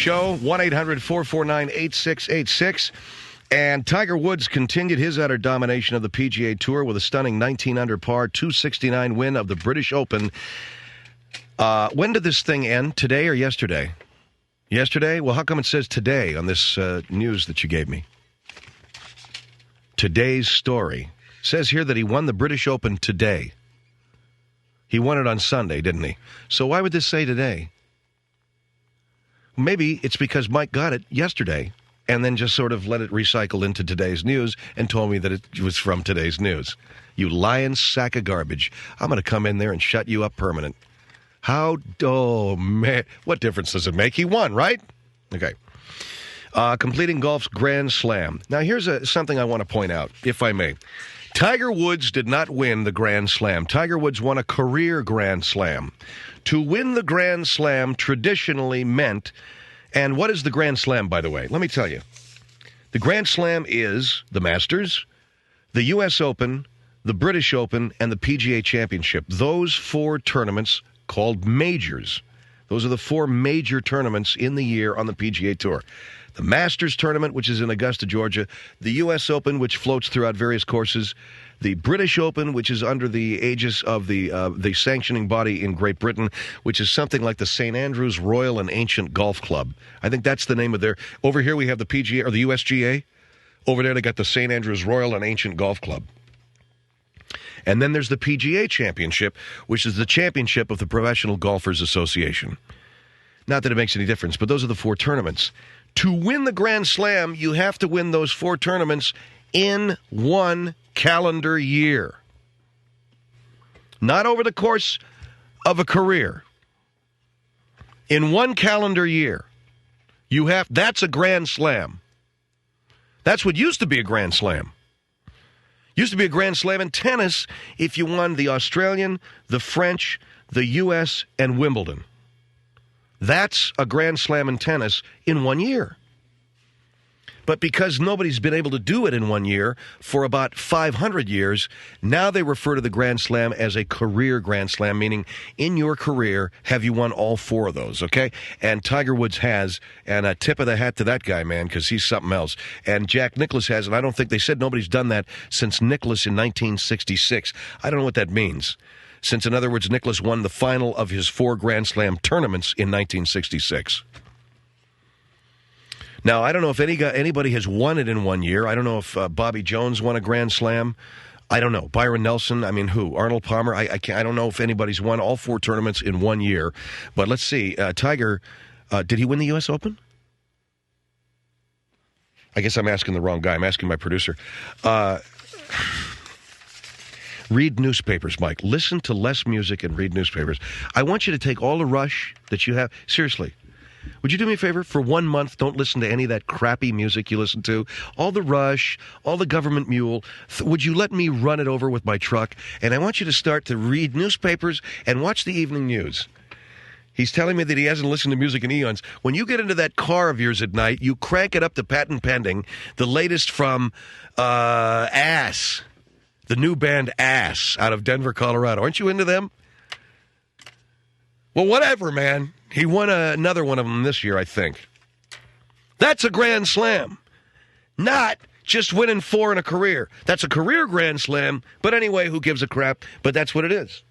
Show 1-800-449-8686. And Tiger Woods continued his utter domination of the PGA Tour with a stunning 19 under par 269 win of the British Open. When did this thing end? Today or yesterday? Yesterday? Well, how come it says today on this news that you gave me? Today's story. It says here that he won the British Open today. He won it on Sunday, didn't he? So why would this say today? Maybe it's because Mike got it yesterday and then just sort of let it recycle into today's news and told me that it was from today's news. You lying sack of garbage. I'm going to come in there and shut you up permanent. Oh, man. What difference does it make? He won, right? Okay. Completing golf's Grand Slam. Now, here's something I want to point out, if I may. Tiger Woods did not win the Grand Slam. Tiger Woods won a career Grand Slam. To win the Grand Slam traditionally meant, and what is the Grand Slam, by the way? Let me tell you. The Grand Slam is the Masters, the U.S. Open, the British Open, and the PGA Championship. Those four tournaments called majors. Those are the four major tournaments in the year on the PGA Tour. The Masters tournament, which is in Augusta, Georgia. The U.S. Open, which floats throughout various courses. The British Open, which is under the aegis of the sanctioning body in Great Britain, which is something like the St. Andrews Royal and Ancient Golf Club. I think that's the name of their... Over here we have the PGA, or the USGA. Over there they got the St. Andrews Royal and Ancient Golf Club. And then there's the PGA Championship, which is the championship of the Professional Golfers Association. Not that it makes any difference, but those are the four tournaments. To win the Grand Slam, you have to win those four tournaments in one calendar year. Not over the course of a career. In one calendar year. That's a Grand Slam. That's what used to be a Grand Slam. Used to be a Grand Slam in tennis if you won the Australian, the French, the U.S., and Wimbledon. That's a Grand Slam in tennis in 1 year. But because nobody's been able to do it in 1 year for about 500 years, now they refer to the Grand Slam as a career Grand Slam, meaning in your career, have you won all four of those, okay? And Tiger Woods has, and a tip of the hat to that guy, man, because he's something else. And Jack Nicklaus has, and I don't think they said nobody's done that since Nicklaus in 1966. I don't know what that means. Since, in other words, Nicklaus won the final of his four Grand Slam tournaments in 1966. Now, I don't know if anybody has won it in 1 year. I don't know if Bobby Jones won a Grand Slam. I don't know. Byron Nelson, I mean, who? Arnold Palmer? I don't know if anybody's won all four tournaments in 1 year. But let's see. Tiger, did he win the U.S. Open? I guess I'm asking the wrong guy. I'm asking my producer. Read newspapers, Mike. Listen to less music and read newspapers. I want you to take all the rush that you have. Seriously. Would you do me a favor? For 1 month, don't listen to any of that crappy music you listen to. All the Rush, all the government mule. Would you let me run it over with my truck? And I want you to start to read newspapers and watch the evening news. He's telling me that he hasn't listened to music in eons. When you get into that car of yours at night, you crank it up to Patent Pending, the latest from Ass. The new band Ass out of Denver, Colorado. Aren't you into them? Well, whatever, man. He won another one of them this year, I think. That's a Grand Slam. Not just winning four in a career. That's a career Grand Slam. But anyway, who gives a crap? But that's what it is.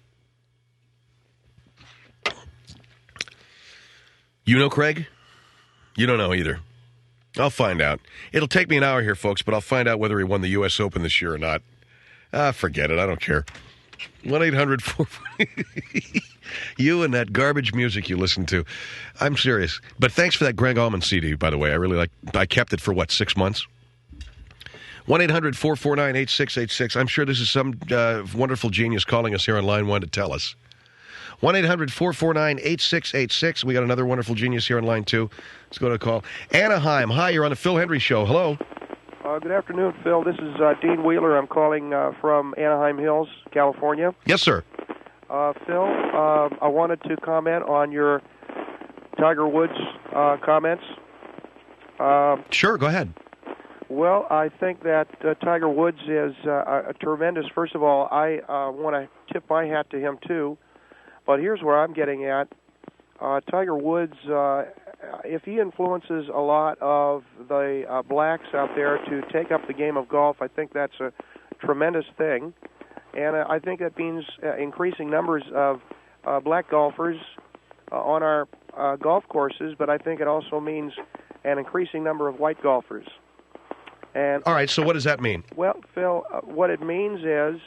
You know Craig? You don't know either. I'll find out. It'll take me an hour here, folks, but I'll find out whether he won the U.S. Open this year or not. Forget it. I don't care. 1-800-4... You and that garbage music you listen to. I'm serious. But thanks for that Greg Allman CD, by the way. I kept it for, 6 months? 1-800-449-8686. I'm sure this is some wonderful genius calling us here on line 1 to tell us. 1-800-449-8686. We got another wonderful genius here on line 2. Let's go to a call. Anaheim. Hi, you're on the Phil Hendrie Show. Hello. Good afternoon, Phil. This is Dean Wheeler. I'm calling from Anaheim Hills, California. Yes, sir. Phil, I wanted to comment on your Tiger Woods comments. Sure, go ahead. Well, I think that Tiger Woods is a tremendous. First of all, I want to tip my hat to him, too. But here's where I'm getting at. Tiger Woods if he influences a lot of the blacks out there to take up the game of golf, I think that's a tremendous thing. And I think that means increasing numbers of black golfers on our golf courses, but I think it also means an increasing number of white golfers. And all right, so what does that mean? Well, Phil, what it means is,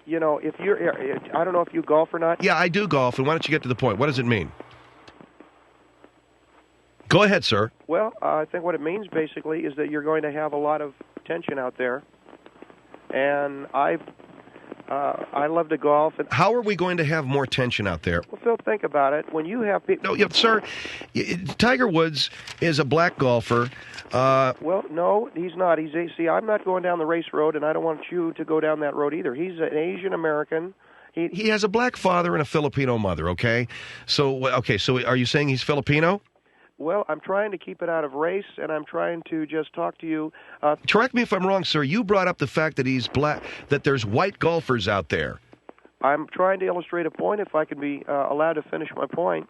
if you're, I don't know if you golf or not. Yeah, I do golf, and why don't you get to the point? What does it mean? Go ahead, sir. Well, I think what it means basically is that you're going to have a lot of tension out there, and I love to golf. And how are we going to have more tension out there? Well, Phil, think about it. When you have people... No, yeah, sir, Tiger Woods is a black golfer. Well, no, he's not. See, I'm not going down the race road, and I don't want you to go down that road either. He's an Asian American. He has a black father and a Filipino mother, okay? So are you saying he's Filipino? Well, I'm trying to keep it out of race, and I'm trying to just talk to you. Correct me if I'm wrong, sir. You brought up the fact that he's black, that there's white golfers out there. I'm trying to illustrate a point, if I can be allowed to finish my point.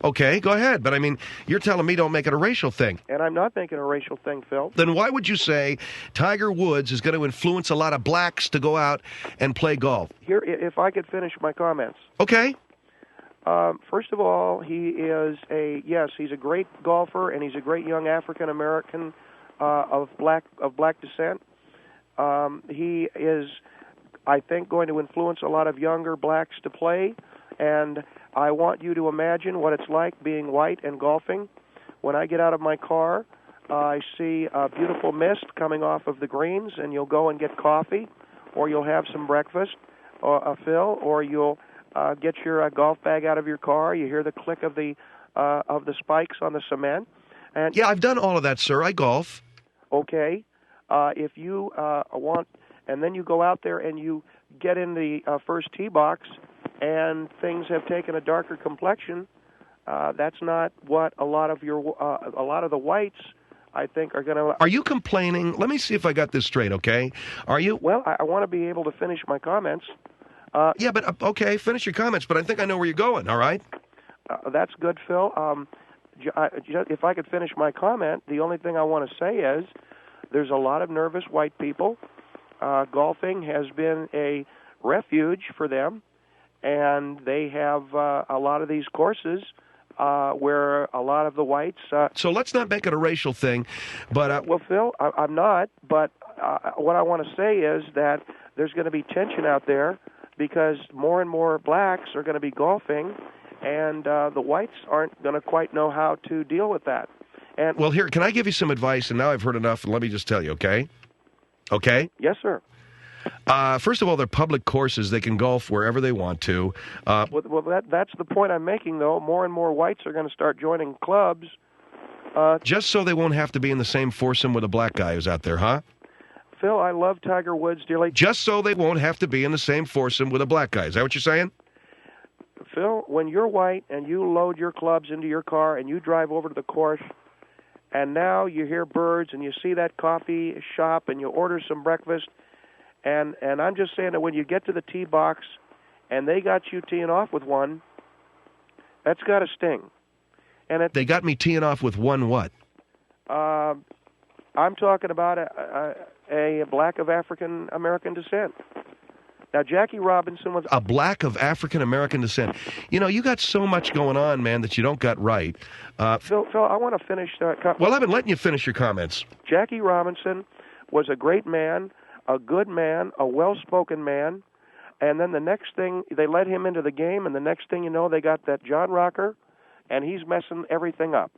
Okay, go ahead. But, I mean, you're telling me don't make it a racial thing. And I'm not making a racial thing, Phil. Then why would you say Tiger Woods is going to influence a lot of blacks to go out and play golf? Here, if I could finish my comments. Okay. First of all, he's a great golfer, and he's a great young African American of black descent. He is, I think, going to influence a lot of younger blacks to play, and I want you to imagine what it's like being white and golfing. When I get out of my car, I see a beautiful mist coming off of the greens, and you'll go and get coffee, or you'll have some breakfast, Phil, or you'll get your golf bag out of your car. You hear the click of the spikes on the cement. And yeah, I've done all of that, sir. I golf. Okay. If you want, and then you go out there and you get in the first tee box, and things have taken a darker complexion. That's not what a lot of the whites, I think, are going to. Are you complaining? Let me see if I got this straight. Okay. Are you? Well, I want to be able to finish my comments. Yeah, but okay, finish your comments, but I think I know where you're going, all right? That's good, Phil. If I could finish my comment, the only thing I want to say is there's a lot of nervous white people. Golfing has been a refuge for them, and they have a lot of these courses where a lot of the whites... So let's not make it a racial thing, but... Well, Phil, I'm not, but what I want to say is that there's going to be tension out there, because more and more blacks are going to be golfing, and the whites aren't going to quite know how to deal with that. And well, here, can I give you some advice? And now I've heard enough, and let me just tell you, okay? Okay? Yes, sir. First of all, they're public courses. They can golf wherever they want to. Well, that's the point I'm making, though. More and more whites are going to start joining clubs. Just so they won't have to be in the same foursome with a black guy who's out there, huh? Phil, I love Tiger Woods dearly. Just so they won't have to be in the same foursome with a black guy. Is that what you're saying? Phil, when you're white and you load your clubs into your car and you drive over to the course, and now you hear birds and you see that coffee shop and you order some breakfast, and I'm just saying that when you get to the tee box and they got you teeing off with one, that's got to sting. And they got me teeing off with one what? I'm talking about a black of African American descent. Now, Jackie Robinson was a black of African American descent. You know, you got so much going on, man, that you don't got right. Phil, I want to finish. Well, I've been letting you finish your comments. Jackie Robinson was a great man, a good man, a well-spoken man, and then the next thing, they let him into the game, and the next thing you know, they got that John Rocker, and he's messing everything up.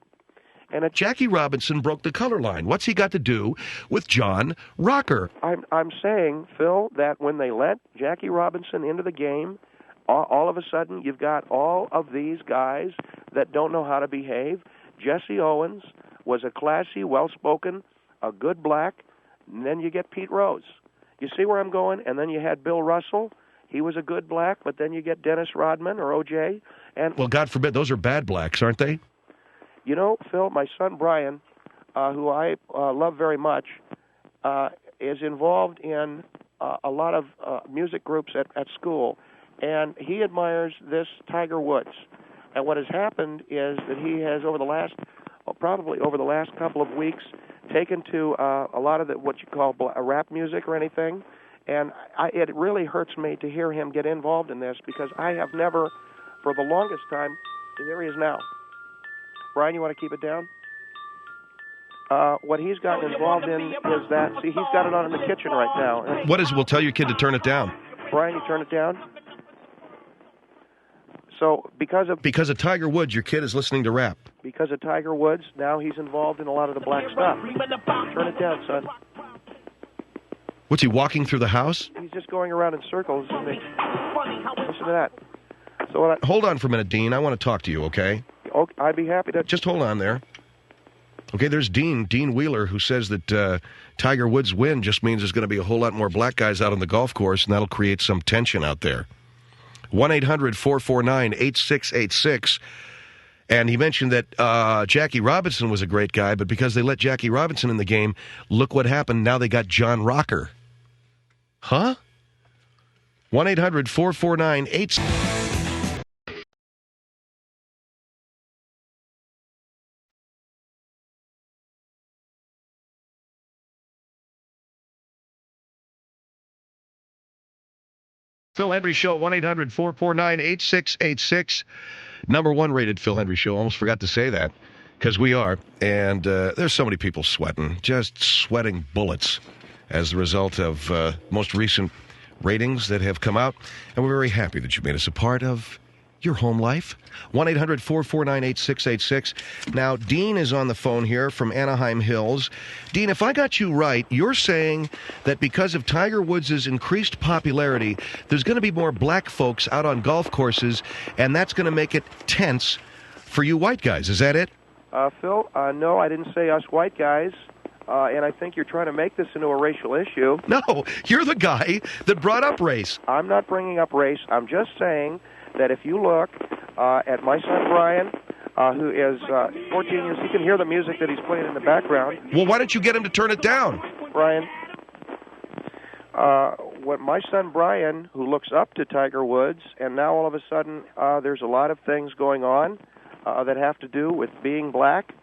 And Jackie Robinson broke the color line. What's he got to do with John Rocker? I'm saying, Phil, that when they let Jackie Robinson into the game, all of a sudden you've got all of these guys that don't know how to behave. Jesse Owens was a classy, well-spoken, a good black, and then you get Pete Rose. You see where I'm going? And then you had Bill Russell. He was a good black, but then you get Dennis Rodman or O.J. And well, God forbid, those are bad blacks, aren't they? You know, Phil, my son Brian, who I love very much, is involved in a lot of music groups at school, and he admires this Tiger Woods. And what has happened is that he has, probably over the last couple of weeks, taken to a lot of what you call rap music or anything. And it really hurts me to hear him get involved in this, because I have never, for the longest time, there he is now. Brian, you want to keep it down? What he's gotten involved in is that, see, he's got it on in the kitchen right now. We'll tell your kid to turn it down. Brian, you turn it down? So because of Tiger Woods, your kid is listening to rap. Because of Tiger Woods, now he's involved in a lot of the black stuff. Turn it down, son. What's he walking through the house? He's just going around in circles. Listen to that. So hold on for a minute, Dean. I want to talk to you, okay? I'd be happy to. Just hold on there. Okay, there's Dean Wheeler, who says that Tiger Woods' win just means there's going to be a whole lot more black guys out on the golf course, and that'll create some tension out there. 1-800-449-8686. And he mentioned that Jackie Robinson was a great guy, but because they let Jackie Robinson in the game, look what happened. Now they got John Rocker. Huh? 1-800-449-8686. Phil Hendrie Show, 1-800-449-8686. Number one rated Phil Hendrie Show. Almost forgot to say that, because we are. And there's so many people sweating, just sweating bullets as a result of most recent ratings that have come out. And we're very happy that you made us a part of your home life. 1-800-449-8686. Now, Dean is on the phone here from Anaheim Hills. Dean, if I got you right, you're saying that because of Tiger Woods' increased popularity, there's going to be more black folks out on golf courses, and that's going to make it tense for you white guys. Is that it? Phil, no, I didn't say us white guys. And I think you're trying to make this into a racial issue. No, you're the guy that brought up race. I'm not bringing up race. I'm just saying that if you look at my son Brian, who is 14 years, you can hear the music that he's playing in the background. Well, why don't you get him to turn it down? Brian, what my son Brian, who looks up to Tiger Woods, and now all of a sudden there's a lot of things going on that have to do with being black,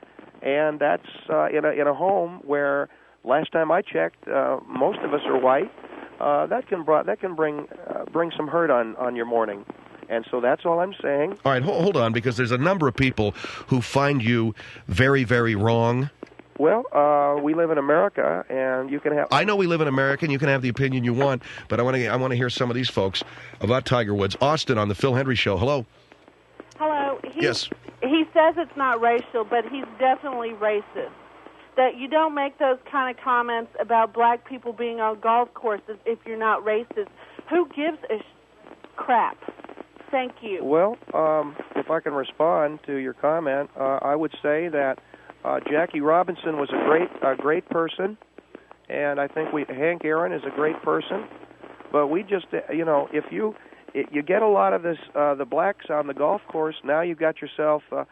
and that's in a home where, last time I checked, most of us are white. That can bring some hurt on your morning. And so that's all I'm saying. All right, hold on, because there's a number of people who find you very, very wrong. Well, we live in America, and you can have... I know we live in America, and you can have the opinion you want, but I want to hear some of these folks about Tiger Woods. Austin on the Phil Hendrie Show. Hello. Hello. Yes. He says it's not racial, but he's definitely racist. That you don't make those kind of comments about black people being on golf courses if you're not racist. Who gives a crap? Thank you. Well, if I can respond to your comment, I would say that Jackie Robinson was a great person, and I think Hank Aaron is a great person. But we just, if you get a lot of this, the blacks on the golf course, now you've got yourself a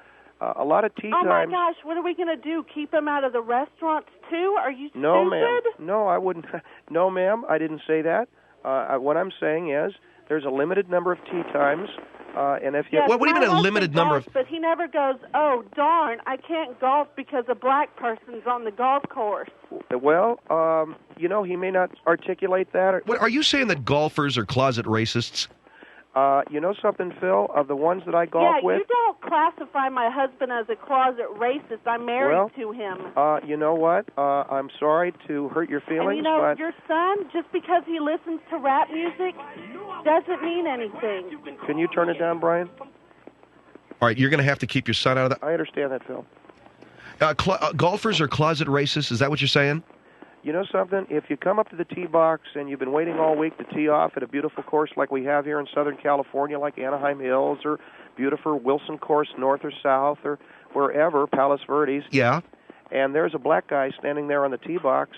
lot of tea times. Oh my gosh, what are we going to do? Keep them out of the restaurants too? Are you stupid? No, ma'am. No, I wouldn't. No, ma'am. I didn't say that. What I'm saying is, there's a limited number of tee times, and if you... Yes, what do you mean a limited number of... But he never goes, oh, darn, I can't golf because a black person's on the golf course. Well, he may not articulate that. What, are you saying that golfers are closet racists? You know something, Phil? Of the ones that I golf with... Yeah, you don't classify my husband as a closet racist. I'm married to him. You know what? I'm sorry to hurt your feelings, and but... your son, just because he listens to rap music, doesn't mean anything. Can you turn it down, Brian? All right, you're going to have to keep your son out of that. I understand that, Phil. Golfers are closet racists. Is that what you're saying? You know something? If you come up to the tee box and you've been waiting all week to tee off at a beautiful course like we have here in Southern California, like Anaheim Hills, or beautiful Wilson course north or south, or wherever, Palos Verdes. Yeah. And there's a black guy standing there on the tee box.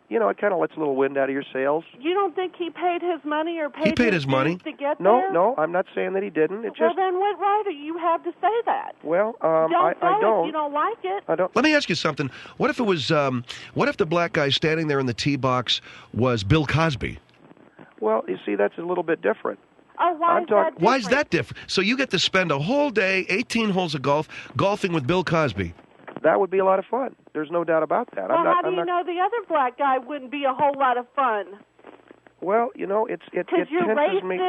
It kind of lets a little wind out of your sails. You don't think he paid his money or paid his money to get there? No, I'm not saying that he didn't. Well, then what right do you have to say that? Well, I don't. If you don't like it. I don't. Let me ask you something. What if it was? What if the black guy standing there in the tee box was Bill Cosby? Well, you see, that's a little bit different. Oh, why is that different? Why is that different? So you get to spend a whole day, 18 holes of golf, golfing with Bill Cosby. That would be a lot of fun. There's no doubt about that. Well, how do you know the other black guy wouldn't be a whole lot of fun? Well, it tenses me.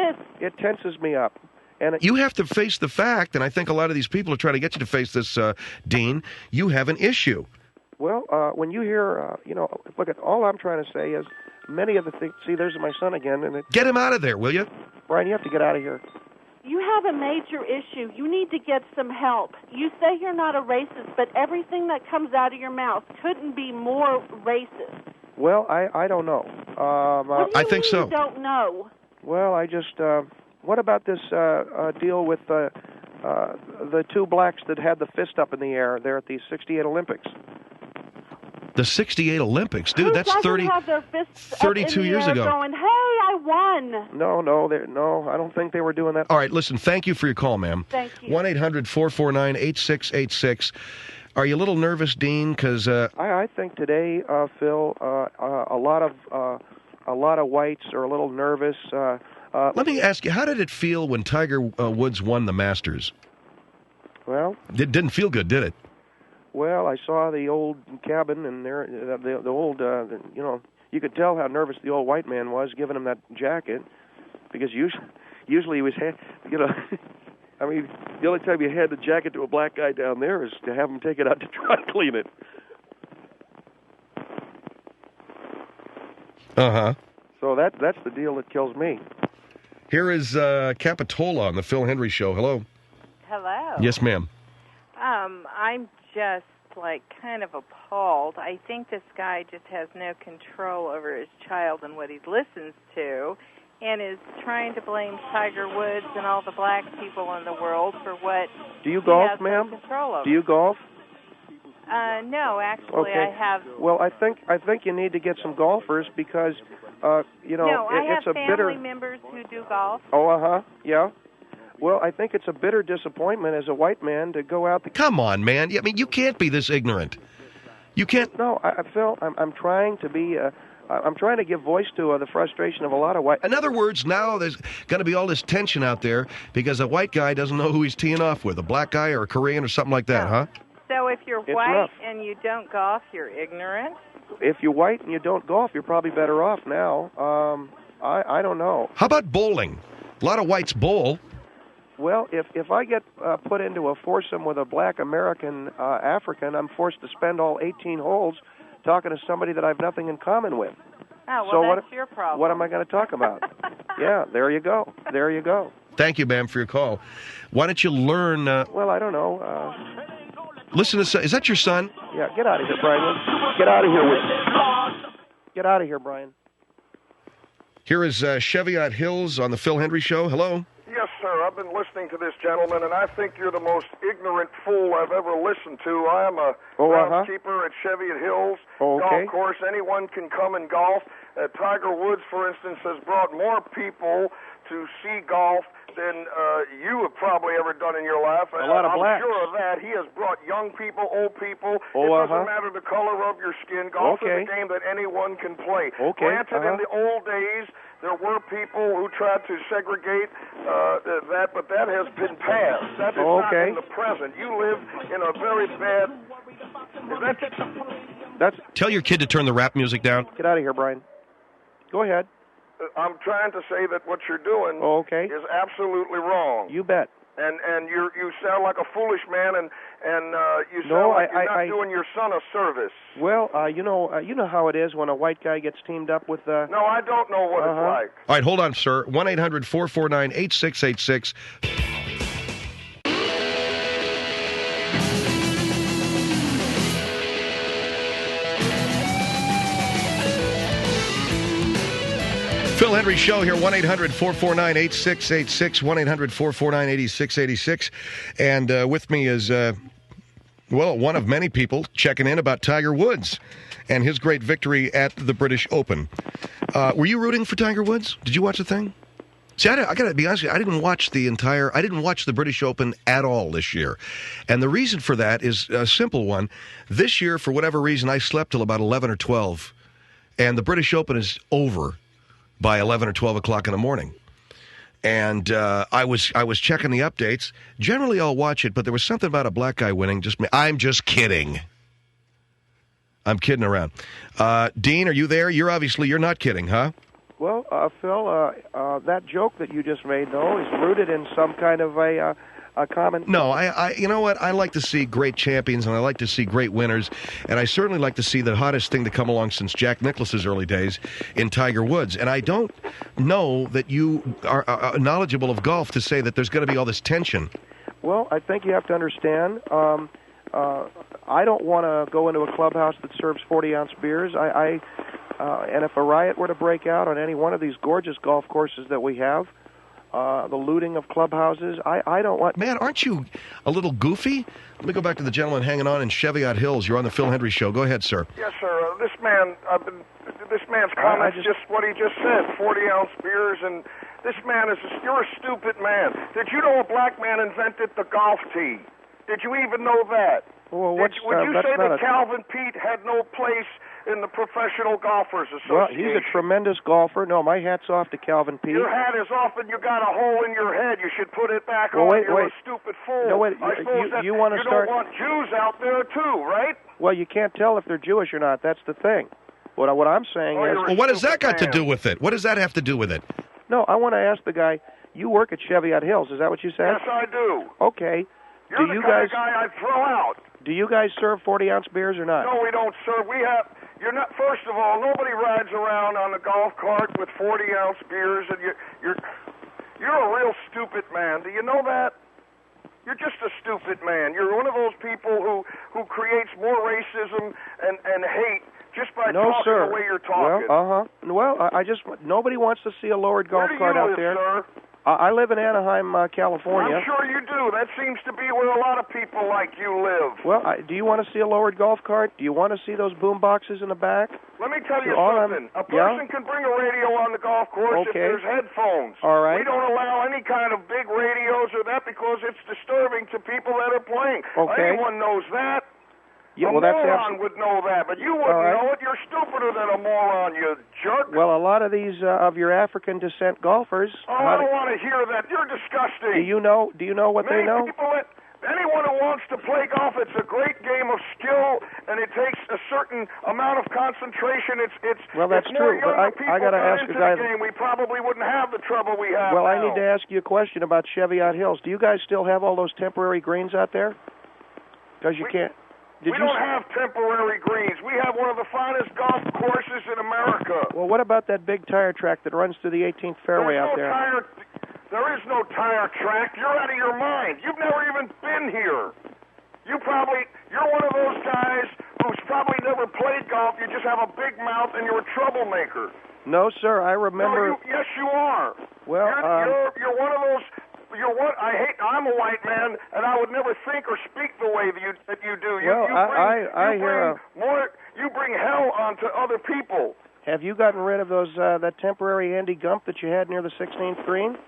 It tenses me up. And you have to face the fact, and I think a lot of these people are trying to get you to face this, Dean. You have an issue. Well, when you hear, look, all I'm trying to say is many of the things. See, there's my son again. Get him out of there, will you? Brian, you have to get out of here. You have a major issue. You need to get some help. You say you're not a racist, but everything that comes out of your mouth couldn't be more racist. Well, I don't know. I think so. You don't know. Well, I just. What about this deal with the two blacks that had the fist up in the air there at the '68 Olympics? The '68 Olympics, dude. Who that's doesn't 30, have their fists 32 up in the years air ago. Going, hey, I won. No, I don't think they were doing that. All right, listen. Thank you for your call, ma'am. Thank you. 1-800-449-8686. Are you a little nervous, Dean? Because I think today, Phil, a lot of whites are a little nervous. Let me ask you, how did it feel when Tiger Woods won the Masters? Well, it didn't feel good, did it? Well, I saw the old cabin, and there, the old, you could tell how nervous the old white man was giving him that jacket, because usually he was, I mean, the only time you hand the jacket to a black guy down there is to have him take it out to dry clean it. Uh-huh. So that's the deal that kills me. Here is Capitola on the Phil Hendrie Show. Hello. Hello. Yes, ma'am. I'm just, kind of appalled. I think this guy just has no control over his child and what he listens to, and is trying to blame Tiger Woods and all the black people in the world for what Do you golf, he has ma'am? no control over. Do you golf? No, actually, okay. I have... Well, I think you need to get some golfers because, No, I it's have a bitter... family members who do golf. Oh, uh-huh, yeah. Well, I think it's a bitter disappointment as a white man to go out... Come on, man. I mean, you can't be this ignorant. You can't... No, Phil, I'm trying to be... I'm trying to give voice to the frustration of a lot of white... In other words, now there's going to be all this tension out there because a white guy doesn't know who he's teeing off with, a black guy or a Korean or something like that, huh? So if you're It's white rough. and you don't golf, you're ignorant? If you're white and you don't golf, you're probably better off now. I don't know. How about bowling? A lot of whites bowl. Well, if I get put into a foursome with a black American African, I'm forced to spend all 18 holes talking to somebody that I have nothing in common with. Oh, well, so that's your problem. What am I going to talk about? Yeah, there you go. There you go. Thank you, ma'am, for your call. Why don't you learn... well, I don't know. Listen to... Is that your son? Yeah, get out of here, Brian. Get out of here. Get out of here, Brian. Here is Cheviot Hills on the Phil Hendrie Show. Hello. Yes, sir. I've been listening to this gentleman, and I think you're the most ignorant fool I've ever listened to. I am a groundskeeper at Cheviot Hills Golf Course. Anyone can come and golf. Tiger Woods, for instance, has brought more people to see golf than you have probably ever done in your life. A lot of blacks. I'm sure of that. He has brought young people, old people. It doesn't matter the color of your skin. Golf is a game that anyone can play. Granted, in the old days, there were people who tried to segregate that, but that has been passed. That is not in the present. You live in a very bad... Tell your kid to turn the rap music down. Get out of here, Brian. Go ahead. I'm trying to say that what you're doing is absolutely wrong. You bet. And you sound like a foolish man, and you sound like you're not doing your son a service. Well, you know how it is when a white guy gets teamed up with... No, I don't know what it's like. All right, hold on, sir. 1-800-449-8686. Phil Hendrie Show here, 1-800-449-8686, 1-800-449-8686. And with me is, one of many people checking in about Tiger Woods and his great victory at the British Open. Were you rooting for Tiger Woods? Did you watch the thing? See, I got to be honest with you, I didn't watch the British Open at all this year. And the reason for that is a simple one. This year, for whatever reason, I slept till about 11 or 12. And the British Open is over by 11 or 12 o'clock in the morning. And I was checking the updates. Generally, I'll watch it, but there was something about a black guy winning. I'm just kidding. I'm kidding around. Dean, are you there? You're not kidding, huh? Well, Phil, that joke that you just made, though, is rooted in some kind of a common... No, I you know what? I like to see great champions, and I like to see great winners, and I certainly like to see the hottest thing to come along since Jack Nicklaus's early days in Tiger Woods. And I don't know that you are knowledgeable of golf to say that there's going to be all this tension. Well, I think you have to understand... I don't want to go into a clubhouse that serves 40-ounce beers. And if a riot were to break out on any one of these gorgeous golf courses that we have, the looting of clubhouses, I don't want... Man, aren't you a little goofy? Let me go back to the gentleman hanging on in Cheviot Hills. You're on the Phil Hendrie Show. Go ahead, sir. Yes, sir. This man's comments, just what he just said, 40-ounce beers, and this man you're a stupid man. Did you know a black man invented the golf tee? Did you even know that? Well, would you say that Calvin Peete had no place in the Professional Golfers Association? Well, he's a tremendous golfer. No, my hat's off to Calvin Peete. Your hat is off and you got a hole in your head. You should put it back on. You're a stupid fool. No, wait. You want to start... don't want Jews out there, too, right? Well, you can't tell if they're Jewish or not. That's the thing. What I'm saying is... Well, what has that got to do with it? What does that have to do with it? No, I want to ask the guy, you work at Cheviot Hills. Is that what you said? Yes, I do. Okay. You're the kind of guy I'd throw out. Do you guys serve 40-ounce beers or not? No, we don't serve. You're not. First of all, nobody rides around on a golf cart with 40-ounce beers, and you're a real stupid man. Do you know that? You're just a stupid man. You're one of those people who creates more racism and hate just by talking the way you're talking. Well, nobody wants to see a lowered golf cart out there. Sir? I live in Anaheim, California. I'm sure you do. That seems to be where a lot of people like you live. Well, do you want to see a lowered golf cart? Do you want to see those boom boxes in the back? Let me tell you something. A person can bring a radio on the golf course if there's headphones. All right. We don't allow any kind of big radios or that because it's disturbing to people that are playing. Okay. Anyone knows that. Yeah, a moron would know that, but you wouldn't know it. You're stupider than a moron, you jerk. Well, a lot of these of your African descent golfers... I don't want to hear that. You're disgusting. Do you know what they know? Anyone who wants to play golf, it's a great game of skill, and it takes a certain amount of concentration. Well, that's true, but I got to ask a guy... Game, we probably wouldn't have the trouble we have Well, now. I need to ask you a question about Cheviot Hills. Do you guys still have all those temporary greens out there? Because you can't... We don't have temporary greens. We have one of the finest golf courses in America. Well, what about that big tire track that runs through the 18th fairway out there? There is no tire track. You're out of your mind. You've never even been here. You're one of those guys who's probably never played golf. You just have a big mouth and you're a troublemaker. No, sir. I remember... No, yes, you are. Well, you're one of those... I'm a white man, and I would never think or speak the way that you do. You bring hell onto other people. Have you gotten rid of those that temporary Andy Gump that you had near the 16th green?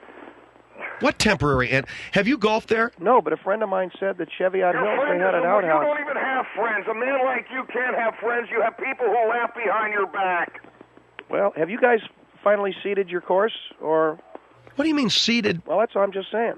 What temporary? And have you golfed there? No, but a friend of mine said that Cheviot Hills, they had an outhouse. You don't even have friends. A man like you can't have friends. You have people who laugh behind your back. Well, have you guys finally seeded your course, or... What do you mean seeded? Well, that's what I'm just saying.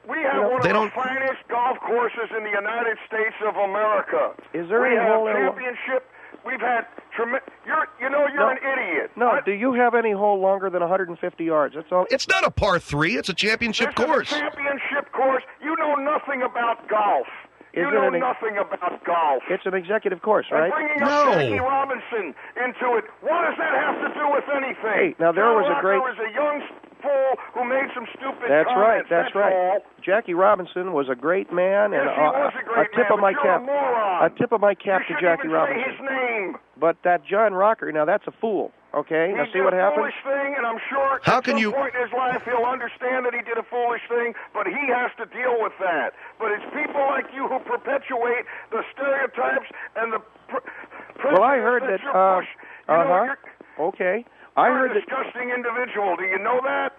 We have one of the finest golf courses in the United States of America. Is there any hole in... championship. We've had tremendous... You're an idiot. No, do you have any hole longer than 150 yards? That's all. It's not a par 3. It's a championship course. It's a championship course. You know nothing about golf. You know nothing about golf. It's an executive course, right? And bringing up Jackie Robinson into it, what does that have to do with anything? Hey, now there was a great... There was a young fool who made some stupid comments. Right, that's right. All. Jackie Robinson was a great man, and a tip of my cap to Jackie Robinson. Say his name. But that John Rocker, now that's a fool. Okay, now see what happens. He did a foolish thing, and I'm sure at some point in his life he'll understand that he did a foolish thing, but he has to deal with that. But it's people like you who perpetuate the stereotypes and the well, I heard that. Okay. I heard that. You're a disgusting individual. Do you know that?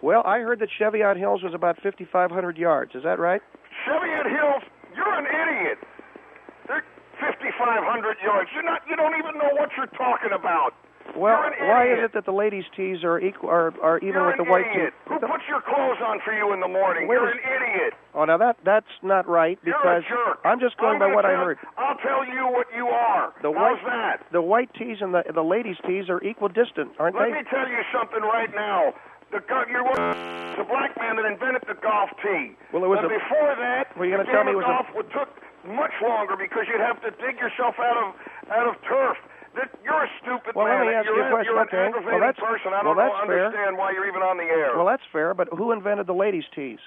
Well, I heard that Cheviot Hills was about 5,500 yards. Is that right? Cheviot Hills, you're an idiot. They're 5,500 yards. You don't even know what you're talking about. Well, why is it that the ladies' tees are equal, are even with the white tees? Who puts your clothes on for you in the morning? You're an idiot. Oh, now that's not right because you're a jerk. I'm just going by what I heard. I'll tell you what you are. How's that? The white tees and the ladies' tees are equidistant, aren't they? Let me tell you something right now. You're a black man that invented the golf tee. Well, it was before that, well, you're going to tell me it was golf took much longer because you'd have to dig yourself out of turf. You're a stupid man. Let me ask you a question. You're an aggravating person. I don't understand why you're even on the air. Well, that's fair, but who invented the ladies' tees?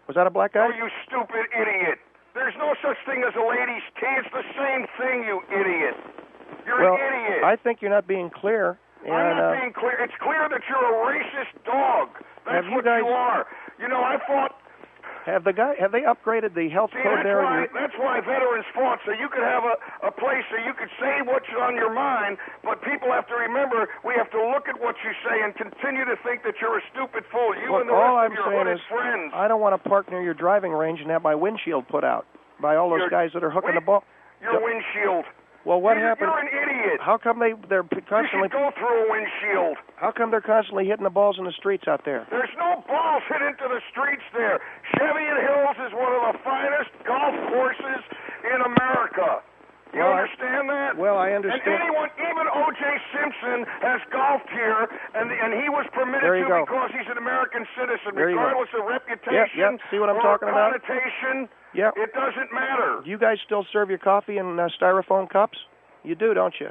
Was that a black guy? Oh, you stupid idiot. There's no such thing as a ladies' tee. It's the same thing, you idiot. You're an idiot. I think you're not being clear. I'm not being clear. It's clear that you're a racist dog. That's what you are. You know, I fought... Have they upgraded the health code there? That's why veterans fought, so you could have a place so you could say what's on your mind, but people have to remember we have to look at what you say and continue to think that you're a stupid fool. You and the rest of your hooded friends. I don't want to park near your driving range and have my windshield put out by all those guys that are hooking the ball. Your windshield. Well, what happened? You're an idiot. How come they're constantly... You should go through a windshield. How come they're constantly hitting the balls in the streets out there? There's no balls hit into the streets there. Cheviot Hills is one of the finest golf courses in America. You understand that? Well, I understand. And even O.J. Simpson has golfed here, and he was permitted to because he's an American citizen, regardless of reputation See what I'm talking about? Connotation. Yep. It doesn't matter. Do you guys still serve your coffee in styrofoam cups? You do, don't you?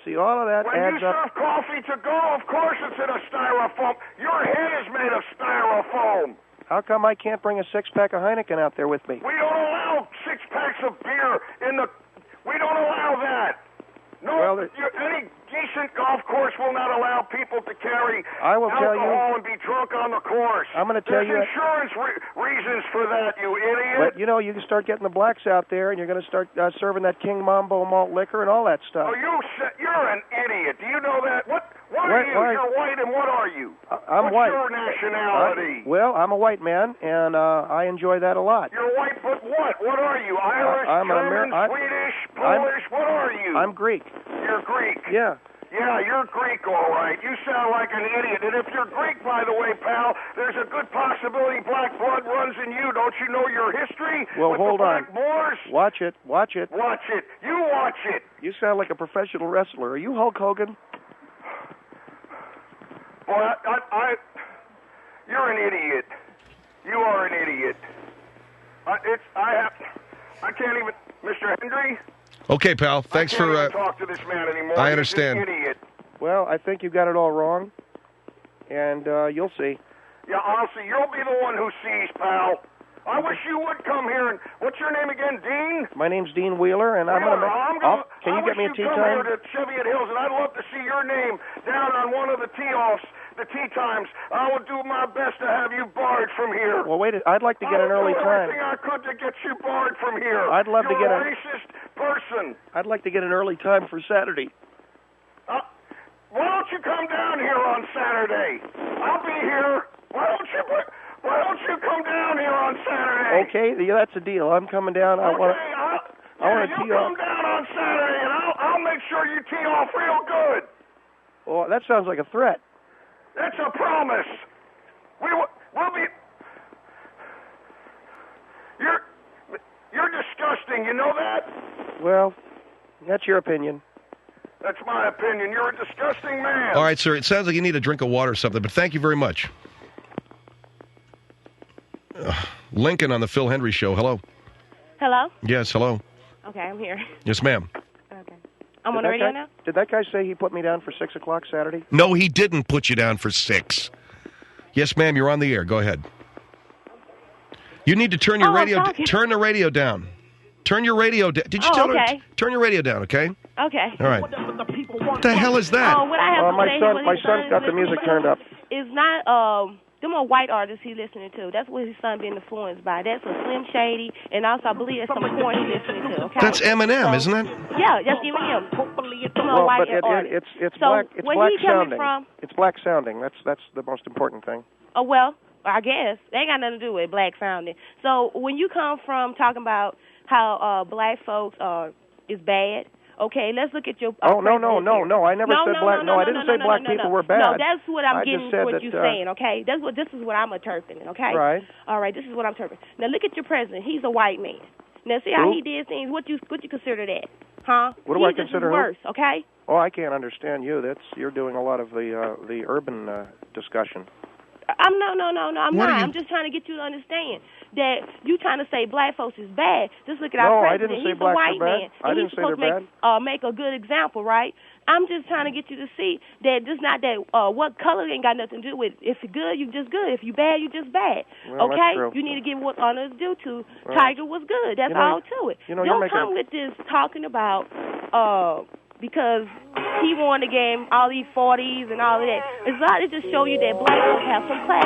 See, all of that adds up. When you serve coffee to go, of course it's in a styrofoam. Your head is made of styrofoam. How come I can't bring a six-pack of Heineken out there with me? We don't allow six-packs of beer in the... We don't allow that. No, any decent golf course will not allow people to carry alcohol and be drunk on the course. I'm going to tell you... There's insurance reasons for that, you idiot. But, you know, you can start getting the blacks out there, and you're going to start serving that King Mambo malt liquor and all that stuff. Oh, you're an idiot. Do you know that? What are you? You're white, and what are you? I'm white. What's your nationality? I'm a white man, and I enjoy that a lot. You're white, but what? What are you? Irish, German, Swedish, Polish? What are you? I'm Greek. You're Greek? Yeah. Yeah, you're Greek, all right. You sound like an idiot. And if you're Greek, by the way, pal, there's a good possibility black blood runs in you. Don't you know your history? Well, hold on. Moors? Watch it. Watch it. You watch it. You sound like a professional wrestler. Are you Hulk Hogan? Well, you're an idiot. You are an idiot. I can't even... Mr. Hendrie? Okay, pal. Thanks I for... can't even talk to this man anymore. I understand. He's an idiot. Well, I think you got it all wrong, and you'll see. Yeah, honestly, you'll be the one who sees, pal. I wish you would come here. And what's your name again, Dean? My name's Dean Wheeler, and I'm going to... Can you get me a tee time? I wish you'd come here to Cheviot Hills, and I'd love to see your name down on one of the tee-offs, the tee times. I will do my best to have you barred from here. Well, wait, I'd like to get an early time. I'll do everything I could to get you barred from here. I'd love to get a racist person. I'd like to get an early time for Saturday. Why don't you come down here on Saturday? I'll be here. Why don't you come down here on Saturday? Okay, that's a deal. I'm coming down. I want to tee off. Come down on Saturday, and I'll make sure you tee off real good. Well, that sounds like a threat. That's a promise. We'll be... You're disgusting, you know that? Well, that's your opinion. That's my opinion. You're a disgusting man. All right, sir. It sounds like you need a drink of water or something, but thank you very much. Lincoln on the Phil Hendrie Show. Hello. Hello? Yes, hello. Okay, I'm here. Yes, ma'am. Okay. I'm on the radio now? Did that guy say he put me down for 6 o'clock Saturday? No, he didn't put you down for 6. Yes, ma'am, you're on the air. Go ahead. You need to turn your radio... Turn the radio down. Turn your radio down. Did you tell her? Turn your radio down, okay? Okay. All right. What the hell is that? What I have to say my son's got the music turned up. It's not... them are white artists he's listening to. That's what his son being influenced by. That's a Slim Shady, and also I believe that's some porn he's listening to. Okay? That's Eminem, isn't it? Yeah, that's Eminem. Well, but it's black. It's black sounding. It's black sounding. That's the most important thing. Oh well, I guess they ain't got nothing to do with black sounding. So when you come from talking about how black folks is bad, Okay, let's look at your. No. I never said black. No, I didn't say black people were bad. No, that's what I'm getting. What you're saying. Okay, this is what I'm interpreting. Okay. Right. All right. This is what I'm interpreting. Now look at your president. He's a white man. Now see how he did things. What you consider that? Huh? What do I consider? Worse. Okay. Oh, I can't understand you. You're doing a lot of the urban discussion. No, I'm not. I'm just trying to get you to understand that you trying to say black folks is bad. Just look at our president. I didn't say He's blacks a white are bad. man. I didn't say they're bad. Make a good example, right? I'm just trying to get you to see that it's not that what color ain't got nothing to do with. If you're good, you just good. If you bad, you just bad. Well, okay? That's true. You need to give what honor is due to. Tiger was good. That's all to it. Don't come with this talking about because he won the game, all these 40s and all of that. It's a lot to just show you that black folks have some class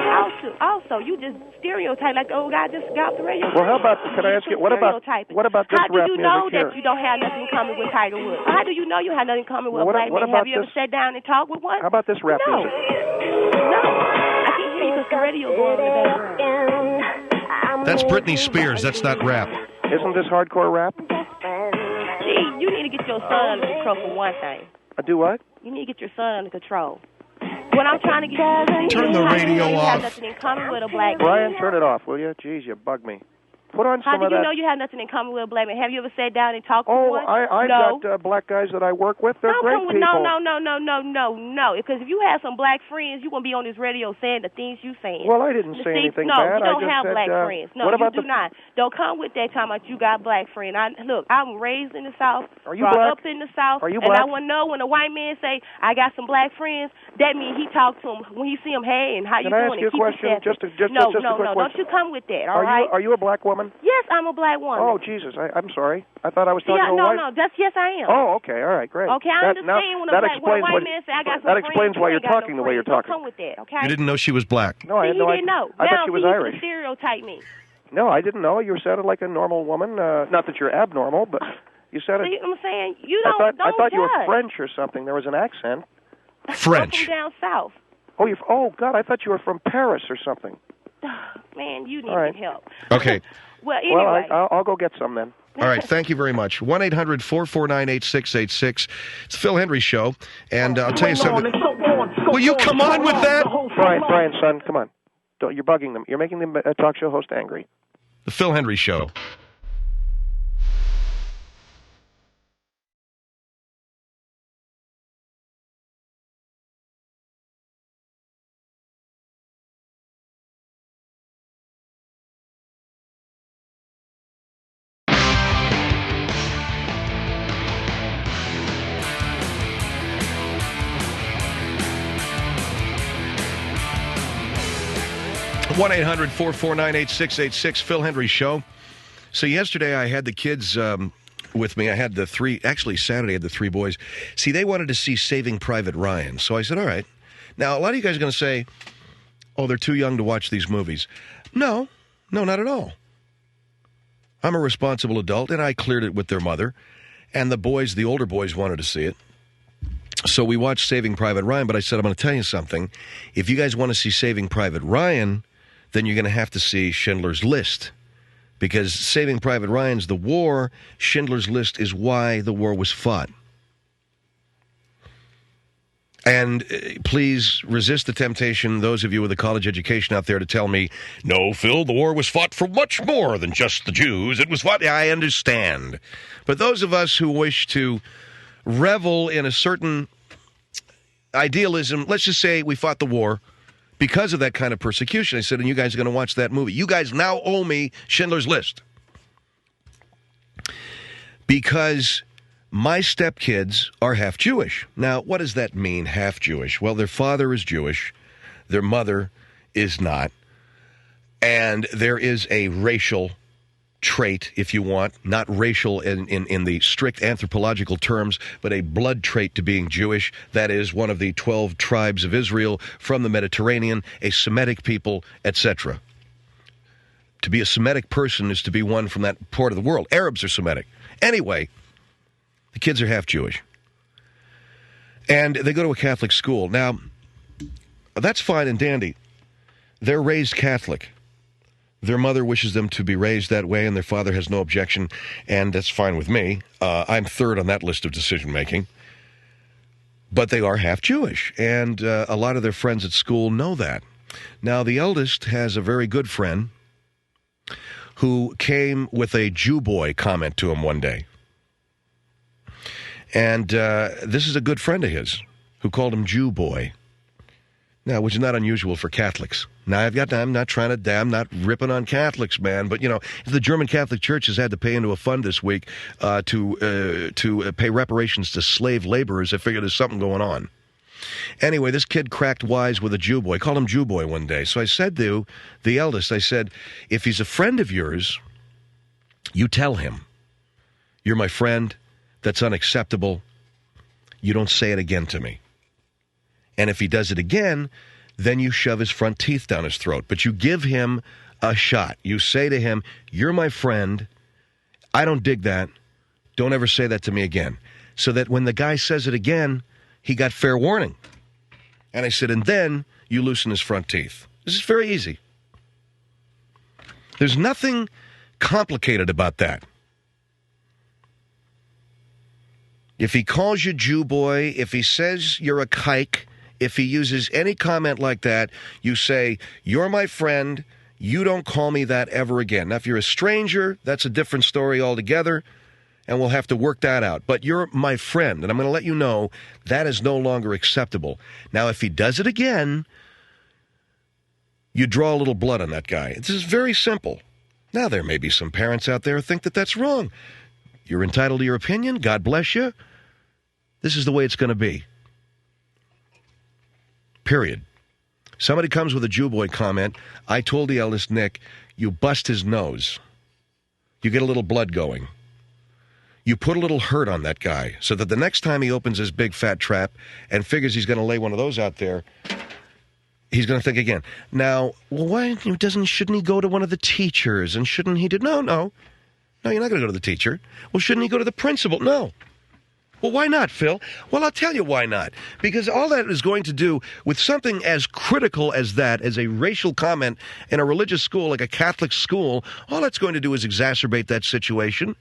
also. You just stereotype like the old guy just got off the radio. Well, how about, can I ask you, what about this rap music here? How do you know that you don't have nothing in common with Tiger Woods? How do you know you have nothing in common with a black man? Have you ever sat down and talked with one? How about this rap music? No. I can't hear you because the radio going in the background. That's Britney Spears. That's not rap. Isn't this hardcore rap? See, you need to get your son under control for one thing. Do what? You need to get your son under control. What I'm trying to get turn the radio off. You have nothing in common with a black man. Brian, turn it off, will you? Jeez, you bug me. Put on some of that. How do you know you have nothing in common with a black man? Have you ever sat down and talked with one? I've got black guys that I work with. They're great people. No. Because if you have some black friends, you won't be on this radio saying the things you saying. Well, I didn't say anything bad. No, you don't have black friends. No, you do not. Don't come with that time about you got black friends. Look, I'm raised in the South. Are you black? Up in the South. Are you black? And I want to know when a white man say, I got some black friends, that means he talked to him. When he see him, hey, and how you doing? Can I ask you a question? Just a quick no, question. Don't you come with that, all right? Are you a black woman? Yes, I'm a black woman. Oh, Jesus, I'm sorry. I thought I was talking to a white... Yes, I am. Oh, okay, all right, great. Okay, I understand when a white man say, I got some friends. That explains why you're talking the way you're talking. Don't come with that, okay? You didn't know she was black? No, I had no idea. Didn't know. I thought she was Irish. You stereotype me. No, I didn't know. You sounded like a normal woman. Not that you're abnormal, but you sounded... See, I'm saying, you don't I thought judge. You were French or something. There was an accent. French. I'm from down south. Oh, God, I thought you were from Paris or something. Man, you need some help. Okay. Well, anyway. Well, I'll go get some then. All right, thank you very much. 1-800-449-8686. It's the Phil Hendrie Show, and I'll tell you something. Will you come on with that? Brian, son, come on. You're bugging them. You're making the talk show host angry. The Phil Hendrie Show. One 800-449-8686, Phil Hendrie Show. So yesterday I had the kids with me. I had Saturday I had the three boys. See, they wanted to see Saving Private Ryan. So I said, all right. Now, a lot of you guys are going to say, oh, they're too young to watch these movies. No, not at all. I'm a responsible adult, and I cleared it with their mother. And the older boys wanted to see it. So we watched Saving Private Ryan, but I said, I'm going to tell you something. If you guys want to see Saving Private Ryan, then you're going to have to see Schindler's List. Because Saving Private Ryan's the war, Schindler's List is why the war was fought. And please resist the temptation, those of you with a college education out there, to tell me, no, Phil, the war was fought for much more than just the Jews. It was fought, I understand. But those of us who wish to revel in a certain idealism, let's just say we fought the war because of that kind of persecution. I said, and you guys are going to watch that movie. You guys now owe me Schindler's List. Because my stepkids are half Jewish. Now, what does that mean, half Jewish? Well, their father is Jewish. Their mother is not. And there is a racial trait, if you want, not racial in the strict anthropological terms, but a blood trait to being Jewish. That is one of the 12 tribes of Israel from the Mediterranean, a Semitic people, etc. To be a Semitic person is to be one from that part of the world. Arabs are Semitic. Anyway, the kids are half Jewish. And they go to a Catholic school. Now, that's fine and dandy. They're raised Catholic. Their mother wishes them to be raised that way, and their father has no objection, and that's fine with me. I'm third on that list of decision-making. But they are half Jewish, and a lot of their friends at school know that. Now, the eldest has a very good friend who came with a Jew boy comment to him one day. And this is a good friend of his who called him Jew boy. Now, which is not unusual for Catholics. Now, I'm not ripping on Catholics, man, but, the German Catholic Church has had to pay into a fund this week to pay reparations to slave laborers. I figured there's something going on. Anyway, this kid cracked wise with a Jew boy. Called him Jew boy one day. So I said to the eldest, I said, if he's a friend of yours, you tell him, you're my friend, that's unacceptable. You don't say it again to me. And if he does it again, then you shove his front teeth down his throat. But you give him a shot. You say to him, you're my friend. I don't dig that. Don't ever say that to me again. So that when the guy says it again, he got fair warning. And I said, and then you loosen his front teeth. This is very easy. There's nothing complicated about that. If he calls you Jew boy, if he says you're a kike, if he uses any comment like that, you say, you're my friend, you don't call me that ever again. Now, if you're a stranger, that's a different story altogether, and we'll have to work that out. But you're my friend, and I'm going to let you know that is no longer acceptable. Now, if he does it again, you draw a little blood on that guy. This is very simple. Now, there may be some parents out there who think that that's wrong. You're entitled to your opinion. God bless you. This is the way it's going to be. Period. Somebody comes with a Jew boy comment. I told the eldest, Nick, you bust his nose. You get a little blood going. You put a little hurt on that guy so that the next time he opens his big fat trap and figures he's going to lay one of those out there, he's going to think again. Now, why shouldn't he go to one of the teachers? And shouldn't he do? No, you're not going to go to the teacher. Well, shouldn't he go to the principal? No. Well, why not, Phil? Well, I'll tell you why not. Because all that is going to do with something as critical as that, as a racial comment in a religious school like a Catholic school, all that's going to do is exacerbate that situation.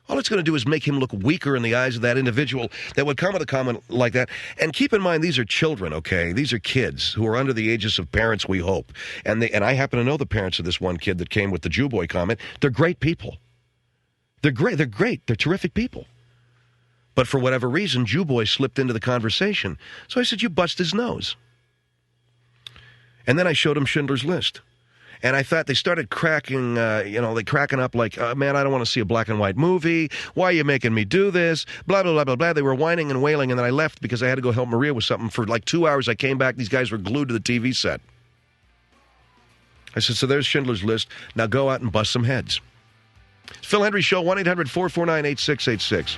All it's going to do is make him look weaker in the eyes of that individual that would come with a comment like that. And keep in mind, these are children, okay? These are kids who are under the ages of parents, we hope. And I happen to know the parents of this one kid that came with the Jew boy comment. They're great people. They're great. They're terrific people. But for whatever reason, Jew boy slipped into the conversation. So I said, you bust his nose. And then I showed him Schindler's List. And I thought they started cracking, cracking up like, man, I don't want to see a black and white movie. Why are you making me do this? Blah, blah, blah, blah, blah. They were whining and wailing, and then I left because I had to go help Maria with something. For like 2 hours, I came back. These guys were glued to the TV set. I said, so there's Schindler's List. Now go out and bust some heads. It's Phil Hendrie Show, 1-800-449-8686.